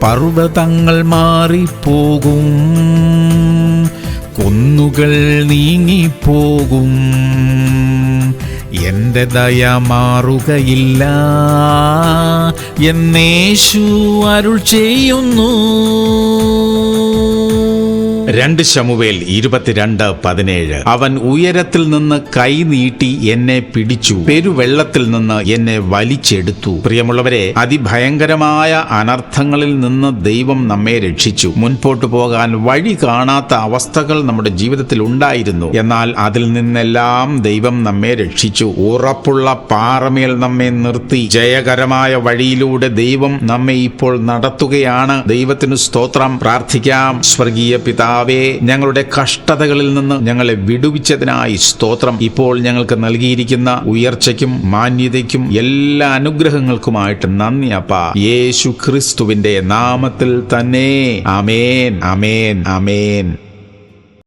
പർവ്വതങ്ങൾ മാറിപ്പോകും, കുന്നുകൾ നീങ്ങിപ്പോകും, എന്റെ ദയ മാറുകയില്ല എന്നേശു അരുൾ ചെയ്യുന്നു. 2 ശമൂവേൽ 22:17. അവൻ ഉയരത്തിൽ നിന്ന് കൈ നീട്ടി എന്നെ പിടിച്ചു, പെരുവെള്ളത്തിൽ നിന്ന് എന്നെ വലിച്ചെടുത്തു. പ്രിയമുള്ളവരെ, അതിഭയങ്കരമായ അനർത്ഥങ്ങളിൽ നിന്ന് ദൈവം നമ്മെ രക്ഷിച്ചു. മുൻപോട്ട് പോകാൻ വഴി കാണാത്ത അവസ്ഥകൾ നമ്മുടെ ജീവിതത്തിൽ ഉണ്ടായിരുന്നു. എന്നാൽ അതിൽ നിന്നെല്ലാം ദൈവം നമ്മെ രക്ഷിച്ചു. ഉറപ്പുള്ള പാറമേൽ നമ്മെ നിർത്തി ജയകരമായ വഴിയിലൂടെ ദൈവം നമ്മെ ഇപ്പോൾ നടത്തുകയാണ്. ദൈവത്തിന് സ്തോത്രം. പ്രാർത്ഥിക്കാം. സ്വർഗീയ പിതാവേ, ഞങ്ങളുടെ കഷ്ടതകളിൽ നിന്ന് ഞങ്ങളെ വിടുവിച്ചതിനായി സ്തോത്രം. ഇപ്പോൾ ഞങ്ങൾക്ക് നൽകിയിരിക്കുന്ന ഉയർച്ചയ്ക്കും മാന്യതയ്ക്കും എല്ലാ അനുഗ്രഹങ്ങൾക്കുമായിട്ട് നന്ദി അപ്പാ. യേശു ക്രിസ്തുവിന്റെ നാമത്തിൽ തന്നെ. ആമേൻ, ആമേൻ, ആമേൻ.